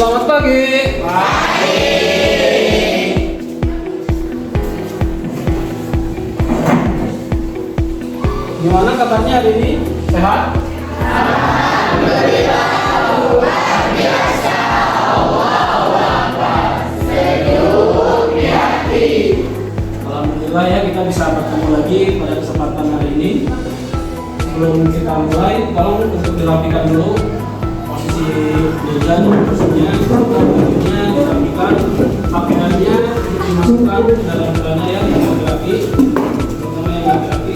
Selamat pagi. Gimana kabarnya hari ini? Sehat? Alhamdulillah ya, kita bisa bertemu lagi pada kesempatan hari ini. Sebelum kita mulai, tolong untuk dirapikan dulu posisi meja dan kursinya, bajunya dirapikan, pakaiannya dimasukkan ke dalam celana yang laki-laki, terutama yang laki-laki.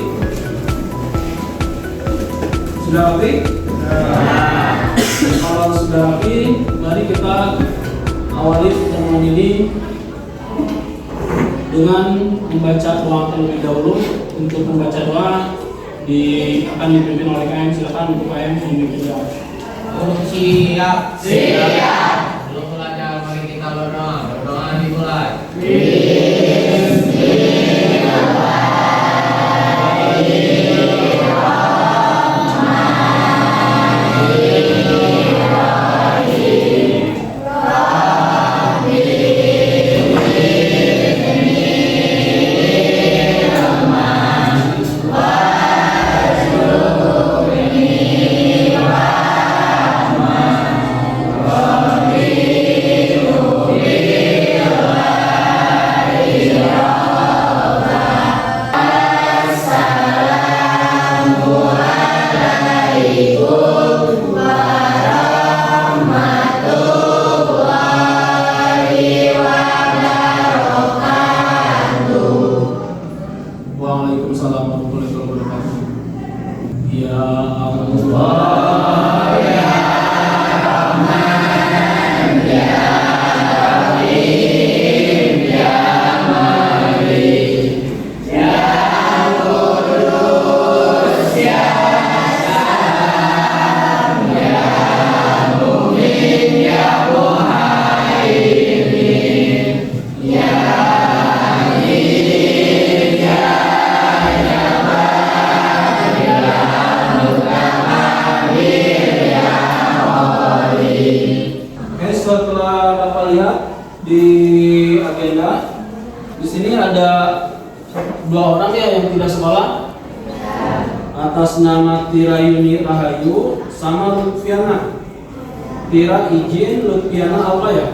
Sudah rapi? Kalau sudah rapi, mari kita awali pertemuan ini dengan membaca doa terlebih dahulu. Untuk membaca doa akan dipimpin oleh KM. Silakan untuk KM memimpin doa. Siap. Belum belajar, mari kita berdoa. Berdoa dimulai. Waalaikumsalam warahmatullahi wabarakatuh. Ya Allah, ya Rahman, ya Rahim, ya Malik, ya Qudus, ya Salam, ya Mu'min, ya Muhaimin, ya setelah Bapak lihat di agenda, di sini ada dua orang ya yang tidak sekolah. Atas nama Tira Yuni Rahayu sama Lutfiana. Tira izin, Lutfiana apa ya?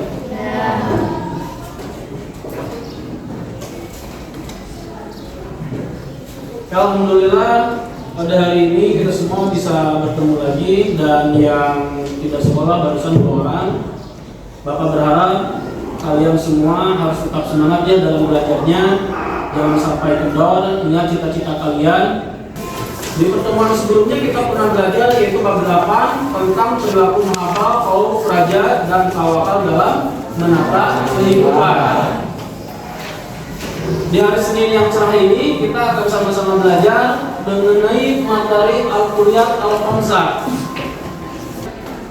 Alhamdulillah pada hari ini kita semua bisa bertemu lagi, dan yang tidak sekolah barusan dua orang. Bapak berharap kalian semua harus tetap semangat ya dalam belajarnya, jangan sampai kendor, ingat cita-cita kalian. Di pertemuan sebelumnya kita pernah belajar yaitu bab 8 tentang perilaku menghafal, khauf, raja, dan tawakal dalam menata kehidupan. Di hari Senin yang cerah ini kita akan sama-sama belajar mengenai materi Al-Kulliyat Al-Khamsah.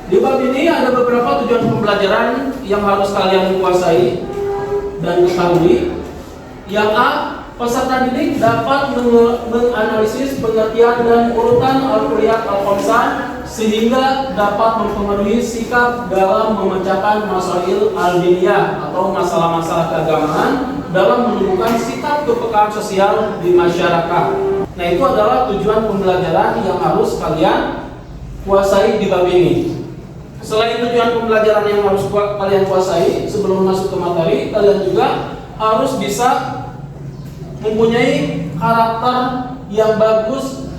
Di bab ini ada beberapa tujuan pembelajaran yang harus kalian kuasai dan ketahui. Yang A, peserta didik dapat menganalisis pengertian dan urutan Al-Kulliyat Al-Khamsah sehingga dapat mempengaruhi sikap dalam memecahkan masail al-diniyah atau masalah-masalah keagamaan dalam menumbuhkan sikap kepekaan sosial di masyarakat. Nah, itu adalah tujuan pembelajaran yang harus kalian kuasai di bab ini. Selain tujuan pembelajaran yang harus kalian kuasai, sebelum masuk ke materi, kalian juga harus bisa mempunyai karakter yang bagus,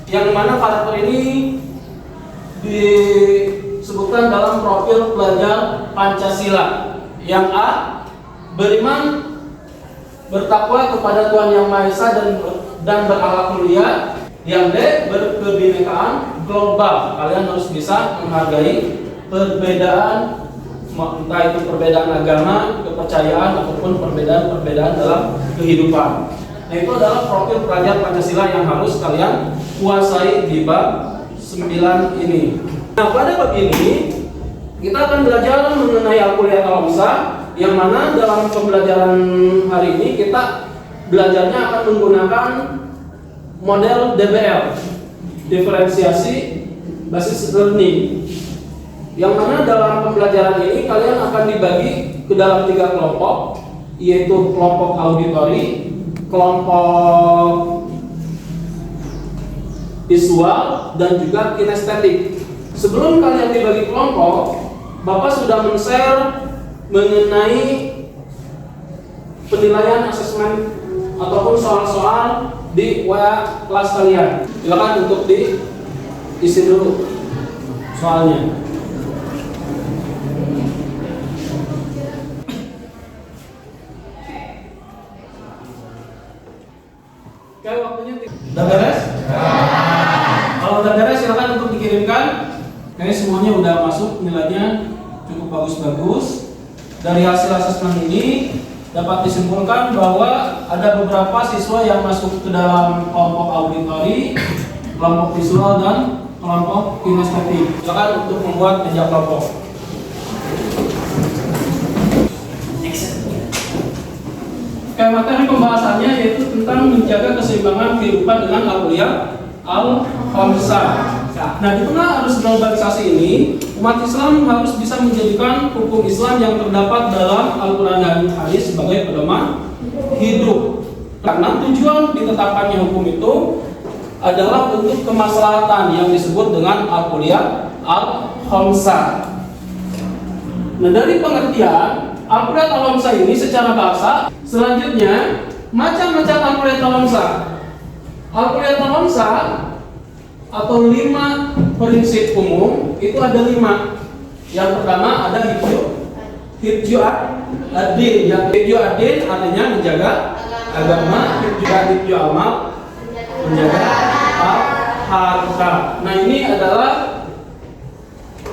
yang mana karakter ini disebutkan dalam profil pelajar Pancasila. Yang A, beriman, bertakwa kepada Tuhan Yang Maha Esa dan berakhlak mulia. Yang D, berkebinekaan global. Kalian harus bisa menghargai perbedaan, entah itu perbedaan agama, kepercayaan, ataupun perbedaan-perbedaan dalam kehidupan. Nah, itu adalah profil pelajar Pancasila yang harus kalian kuasai di bab 9 ini. Nah, pada bab ini kita akan belajar mengenai Al-Kulliyat Al-Khamsah, yang mana dalam pembelajaran hari ini kita belajarnya akan menggunakan model DBL, diferensiasi basis learning. Yang mana dalam pembelajaran ini kalian akan dibagi ke dalam 3 kelompok, yaitu kelompok auditori, kelompok visual, dan juga kinestetik. Sebelum kalian dibagi kelompok, Bapak sudah men-share mengenai penilaian asesmen ataupun soal-soal di WA kelas kalian. Silakan untuk diisi dulu soalnya. Oke, waktunya udah beres? Kalau udah beres silakan untuk dikirimkan. Kayaknya semuanya udah masuk, nilainya cukup bagus-bagus. Dari hasil asesmen ini dapat disimpulkan bahwa ada beberapa siswa yang masuk ke dalam kelompok auditori, kelompok visual, dan kelompok kinestetik. Silakan untuk membuat meja kelompok. Oke, materi pembahasannya yaitu tentang menjaga keseimbangan kehidupan dengan al-kuliah al-khamsah. Nah, di tengah arus globalisasi ini, umat Islam harus bisa menjadikan hukum Islam yang terdapat dalam Al-Quran dan Hadis sebagai pedoman hidup. Karena tujuan ditetapkannya hukum itu adalah untuk kemaslahatan yang disebut dengan al-kuliah al-khamsah. Nah, dari pengertian al-kuliah al-khamsah ini secara bahasa, selanjutnya macam-macam al-kuliah al-khamsah. Al-kuliah al-khamsah atau 5 prinsip umum itu ada 5. Yang pertama ada hifdzu ad-din. Yang hifdzu ad-din artinya menjaga agama, hifdzu amal menjaga harta. Nah, ini adalah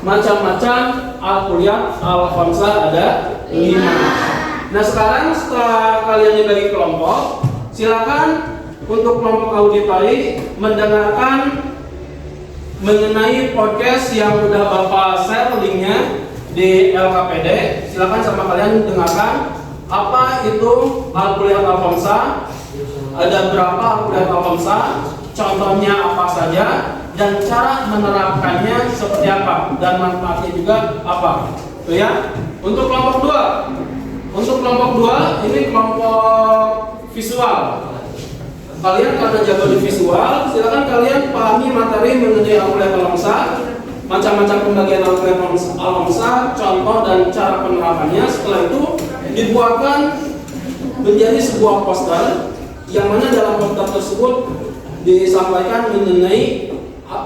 macam-macam al-kuliah al-khamsah ada 5. Nah, sekarang setelah kalian dibagi kelompok, silakan untuk kelompok auditori mendengarkan mengenai podcast yang udah Bapak share linknya di LKPD. Silakan sama kalian dengarkan apa itu al-kuliah al-khamsah, ada berapa al-kuliah al-khamsah, contohnya apa saja, dan cara menerapkannya seperti apa, dan manfaatnya juga apa. Tuh ya. Untuk kelompok 2 ini kelompok visual. Kalian karena jago di visual, silakan kalian pahami materi mengenai al-kuliah al-khamsah, macam-macam pembagian al-kuliah al-khamsah, contoh dan cara penerapannya. Setelah itu dibuatkan menjadi sebuah poster, yang mana dalam poster tersebut disampaikan mengenai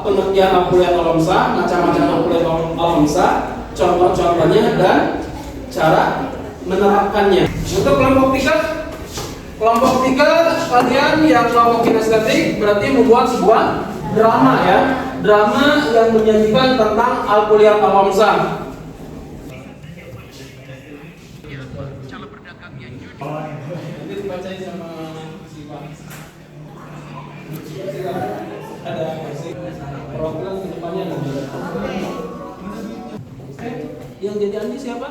pengertian al-kuliah al-khamsah, macam-macam al-kuliah al-khamsah, contoh-contohnya dan cara menerapkannya. Untuk kelompok 3 kalian yang kelompok kinestetik berarti membuat sebuah drama ya, drama yang menjanjikan tentang al-kuliah al-khamsah. Nanti dibacain sama si Pak. Ada program ke depannya nanti. Yang jadi Andi siapa?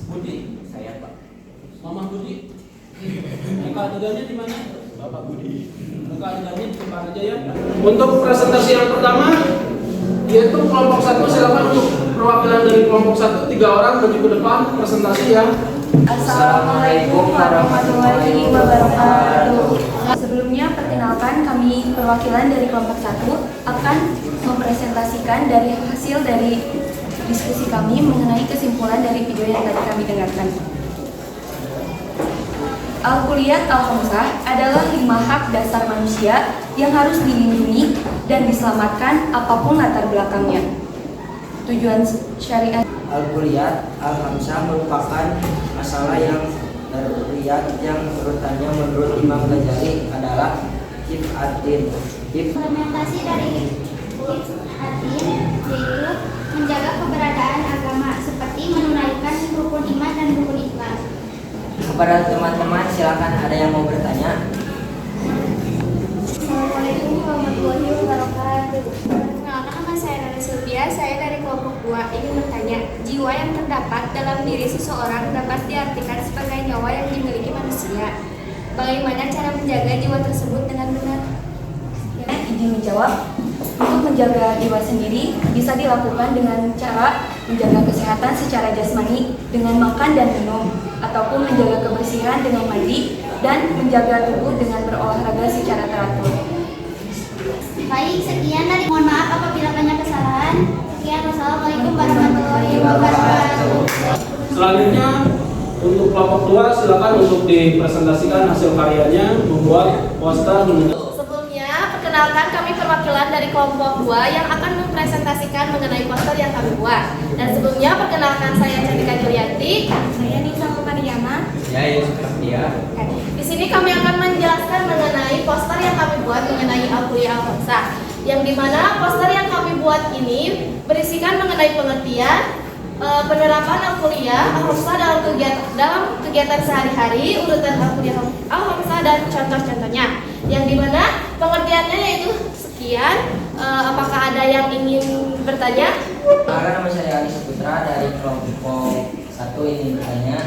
Budi? Saya, Pak. Mama Budi? Muka adegannya di mana? Bapak Budi. Muka adegannya di depan aja ya. Untuk presentasi yang pertama, yaitu kelompok 1, silakan untuk perwakilan dari kelompok 1 3 orang maju ke depan presentasi ya. Assalamualaikum warahmatullahi wabarakatuh. Sebelumnya perkenalkan, kami perwakilan dari kelompok 1 akan mempresentasikan dari hasil dari diskusi kami mengenai kesimpulan dari video yang tadi kami dengarkan. Al-kuliah al-khamsah adalah 5 hak dasar manusia yang harus dilindungi dan diselamatkan apapun latar belakangnya. Tujuan syariat Al-kuliah al-khamsah merupakan masalah yang terlihat yang urutannya menurut Imam Ghazali adalah hifdz ad-din. Implementasi dari hifdz ad-din yaitu menjaga keberadaan agama seperti menunaikan rukun iman dan rukun Islam. Kepada teman-teman silakan ada yang mau bertanya. Assalamualaikum warahmatullahi wabarakatuh. Perkenalkan, nama saya Nana Sylvia, saya dari kelompok 2 ingin bertanya, jiwa yang terdapat dalam diri seseorang dapat diartikan sebagai nyawa yang dimiliki manusia. Bagaimana cara menjaga jiwa tersebut dengan benar? izin menjawab. Untuk menjaga jiwa sendiri bisa dilakukan dengan cara menjaga kesehatan secara jasmani dengan makan dan minum, ataupun menjaga kebersihan dengan mandi, dan menjaga tubuh dengan berolahraga secara teratur. Baik, sekian dari mohon maaf apabila banyak kesalahan. Sekian, wassalamualaikum warahmatullahi wabarakatuh. Selanjutnya untuk kelompok 2 silakan untuk dipresentasikan hasil karyanya membuat poster menunjukkan. Sebelumnya, perkenalkan kami perwakilan dari kelompok 2 yang akan mempresentasikan mengenai poster yang kami buat. Dan sebelumnya, perkenalkan saya Chandika Julianti. Saya Nisa Mariama. Ya, ya. Di sini kami akan menjelaskan mengenai poster yang kami buat mengenai Al-Kuliah Al-Khamsah. Yang dimana poster yang kami buat ini berisikan mengenai pengertian, penerapan Al-Kuliah Al-Khamsah dalam kegiatan sehari-hari, urutan Al-Kuliah Al-Khamsah dan contoh-contohnya. Yang dimana pengertiannya yaitu sekian. Apakah ada yang ingin bertanya? Nama saya Ali Saputra dari kelompok 1 ini bertanya,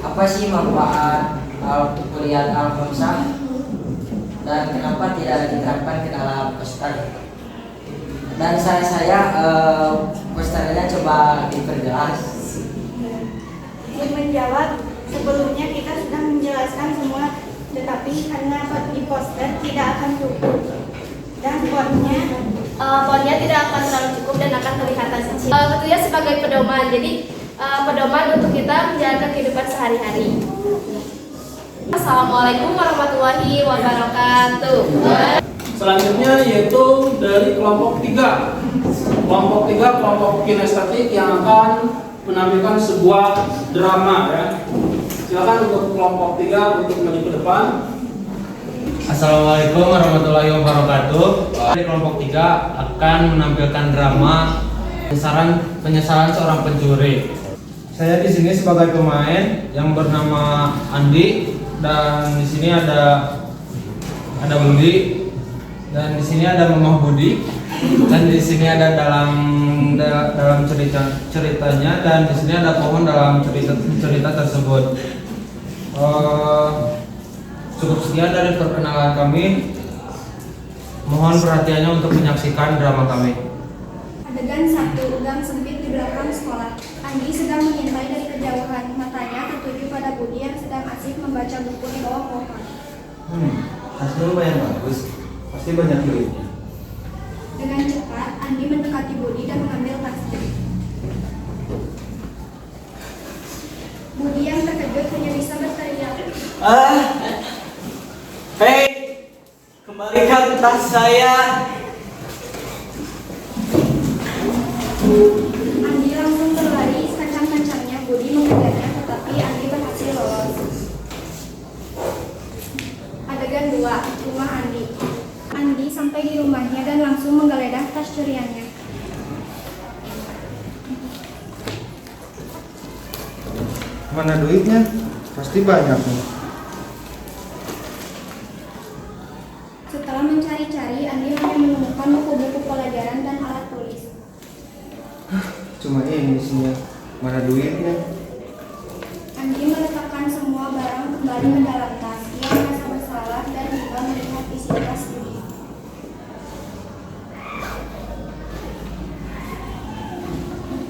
apa sih manfaat Al-Kuliah Al-Khamsah dan kenapa tidak diterapkan ke dalam poster? Dan saya posternya coba diperjelas. Untuk menjawab, sebelumnya kita sudah menjelaskan semua, tetapi karena di poster tidak akan cukup dan Poinnya tidak akan terlalu cukup dan akan kelihatan kecil. Tentunya sebagai pedoman, jadi pedoman untuk kita menjalankan kehidupan sehari-hari. Assalamualaikum warahmatullahi wabarakatuh. Selanjutnya yaitu dari kelompok 3. Kelompok 3 kelompok kinestetik yang akan menampilkan sebuah drama ya. Silakan untuk kelompok 3 untuk maju ke depan. Assalamualaikum warahmatullahi wabarakatuh. Dari kelompok 3 akan menampilkan drama penyesalan seorang pencuri. Saya di sini sebagai pemain yang bernama Andi, dan di sini ada Budi, dan di sini ada Mamah Budi, dan di sini ada dalam ceritanya, dan di sini ada pohon dalam cerita tersebut. Cukup sekian dari perkenalan kami. Mohon perhatiannya untuk menyaksikan drama kami. adegan 1, gang sempit di belakang sekolah. Andi sedang mengintai dari kejauhan, matanya tertuju pada Budi yang sedang asik membaca buku di bawah pohon. Tasnya lumayan bagus, pasti banyak duitnya. Dengan cepat, Andi mendekati Budi dan mengambil tasnya. Budi yang terkejut hanya bisa berteriak. Hei, kembalikan tas saya. Andi langsung berlari sekencang-kencangnya. Budi mengejarnya, tetapi Andi berhasil lolos. Adegan 2, rumah Andi. Andi sampai di rumahnya dan langsung menggeledah tas curiannya. Mana duitnya? Pasti banyak nih. Setelah mencari-cari, Andi hanya menemukan buku-buku pelajaran dan alat tulis. Cuma ini isinya. Mana duitnya? Andi meletakkan semua barang kembali ke dalam tas. Ia merasa bersalah dan juga melihat isi tas Budi.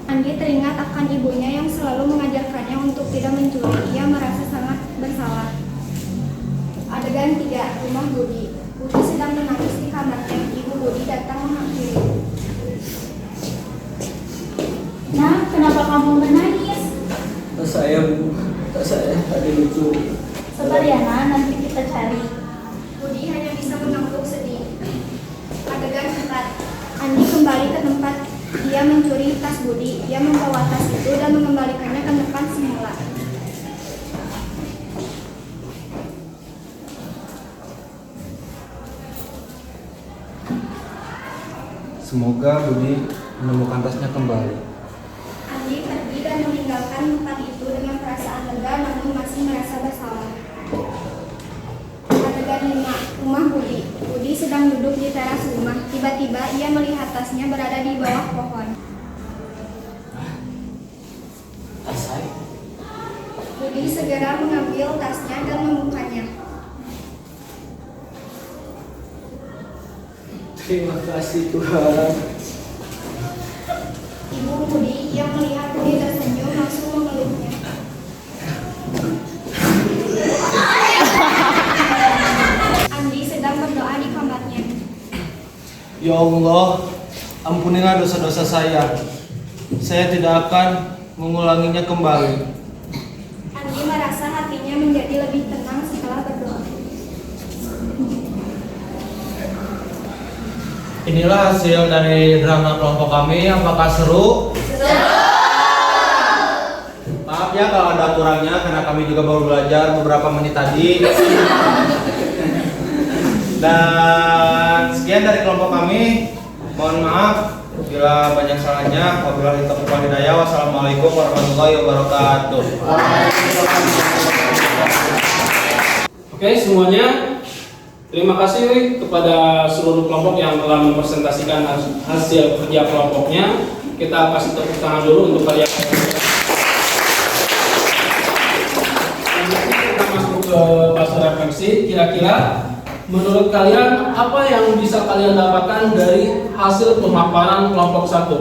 Andi teringat akan ibunya yang selalu mengajarkannya untuk tidak mencuri. Ia merasa sangat bersalah. Adegan 3, rumah Budi. Budi sedang menangis di kamarnya. Ibu Budi datang menghampiri. Nah, kenapa kamu menangis? Tas saya, Bu. Tas saya ada lucu. Sabar ya, Nak, nanti kita cari. Budi hanya bisa mengangguk sedih. Adegan 4, Andi kembali ke tempat dia mencuri tas Budi. Dia membawa tas itu dan mengembalikannya ke tempat semula. Semoga Budi menemukan tasnya kembali. Andi pergi dan meninggalkan tempat itu dengan perasaan lega namun masih merasa bersalah. Adegan 5, rumah Budi. Budi sedang duduk di teras rumah. Tiba-tiba ia melihat tasnya berada di bawah pohon. Tas saya. Budi segera mengambil tasnya dan membukanya. Terima kasih Tuhan. Ibu Budi yang melihat Budi tersenyum langsung memeluknya. Andi sedang berdoa di kamarnya. Ya Allah, ampunilah dosa-dosa saya. Saya tidak akan mengulanginya kembali. Andi merasa hatinya menjadi lebih tenang setelah berdoa. Inilah hasil dari drama kelompok kami. Apakah seru? Maaf ya kalau ada kurangnya karena kami juga baru belajar beberapa menit tadi. Dan sekian dari kelompok kami. Mohon maaf bila banyak salahnya. Wabillahi taufiq wal hidayah. Wassalamualaikum warahmatullahi wabarakatuh. Oke semuanya, terima kasih kepada seluruh kelompok yang telah mempresentasikan hasil kerja kelompoknya. Kita kasih tepuk tangan dulu untuk kalian. Kita masuk ke fase refleksi. Kira-kira menurut kalian apa yang bisa kalian dapatkan dari hasil pemaparan kelompok 1?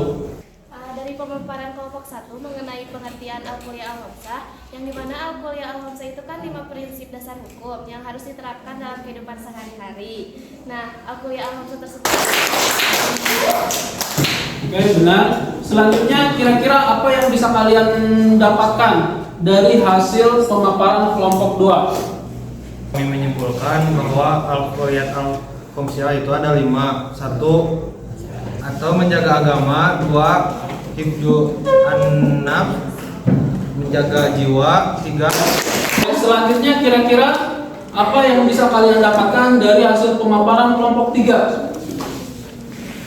Dari pemaparan kelompok 1 mengenai pengertian Al-Kuliah Al-Hamzah, yang dimana Al-Kuliah Al-Hamzah itu kan 5 prinsip dasar hukum yang harus diterapkan dalam kehidupan sehari-hari. Nah, Al-Kuliah Al-Hamzah tersebut. Oke, benar. Selanjutnya kira-kira apa yang bisa kalian dapatkan dari hasil pemaparan kelompok 2? Kami menyimpulkan bahwa Al-Kuliah Al-Hamzah itu ada 5. 1. Atau menjaga agama. 2. Hifdzu an-nafs, menjaga jiwa. 3. Selanjutnya kira-kira apa yang bisa kalian dapatkan dari hasil pemaparan kelompok 3?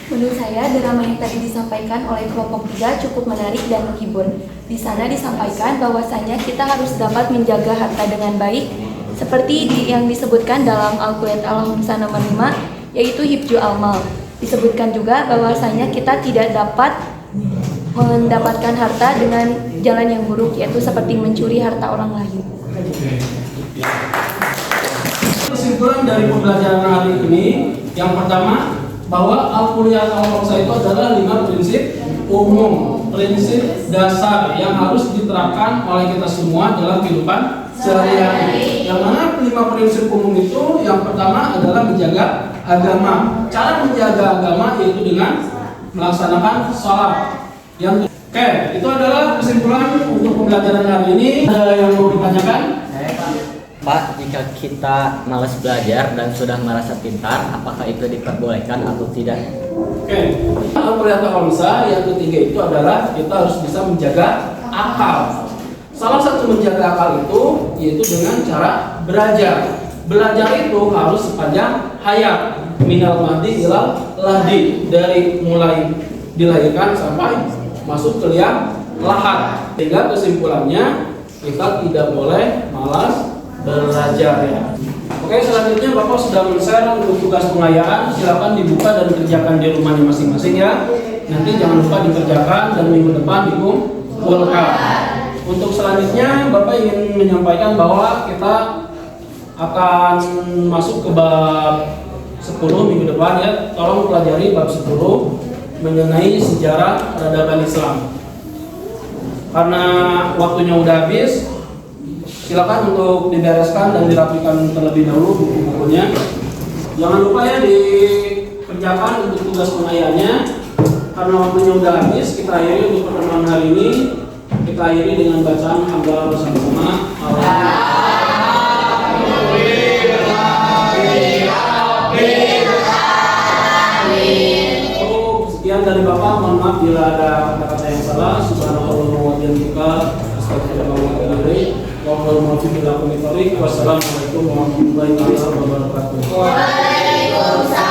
Menurut saya, drama yang tadi disampaikan oleh kelompok 3 cukup menarik dan menghibur. Di sana disampaikan bahwasanya kita harus dapat menjaga harta dengan baik, seperti yang disebutkan dalam Al-Kuliah Al-Hamzah nomor 5, yaitu hifdzu al-mal. Disebutkan juga bahwasanya kita tidak dapat mendapatkan harta dengan jalan yang buruk, yaitu seperti mencuri harta orang lain. Kesimpulan dari pembelajaran hari ini, yang pertama, bahwa Al-Kuliah Al-Hamzah itu adalah 5 prinsip umum, prinsip dasar yang harus diterapkan oleh kita semua dalam kehidupan sehari-hari. Yang mana 5 prinsip umum itu, yang pertama adalah menjaga agama. Cara menjaga agama yaitu dengan melaksanakan sholat. Oke, itu adalah kesimpulan untuk pembelajaran hari ini. Ada yang mau ditanyakan? Pak, jika kita malas belajar dan sudah merasa pintar, apakah itu diperbolehkan atau tidak? Oke, Al-Kuliah Al-Hamzah yang ketiga itu adalah kita harus bisa menjaga akal. Salah satu menjaga akal itu yaitu dengan cara belajar. Belajar itu harus sepanjang hayat, minal mahdi ilal lahdi, dari mulai dilahirkan sampai masuk ke liang lahat. Sehingga kesimpulannya kita tidak boleh malas belajar ya. Oke, selanjutnya Bapak sudah men-share untuk tugas pengayaan. Silakan dibuka dan kerjakan di rumahnya masing-masing ya. Nanti jangan lupa dikerjakan dan minggu depan dikumpulkan. Untuk selanjutnya Bapak ingin menyampaikan bahwa kita akan masuk ke bab 10 minggu depan ya. Tolong pelajari bab 10 mengenai sejarah peradaban Islam. Karena waktunya udah habis, silakan untuk dibereskan dan dirapikan terlebih dahulu buku-bukunya. Jangan lupa ya dikerjakan untuk tugas pengayaannya. Karena waktunya udah habis, kita akhiri untuk pertemuan hari ini. Kita akhiri dengan bacaan hamdalah bersama-sama. Sekian dari Bapak, mohon maaf bila ada kata-kata yang salah. Subhanallah wa bihamdika, astagfirullahaladzim. Wassalamualaikum warahmatullahi wabarakatuh. Waalaikumsalam.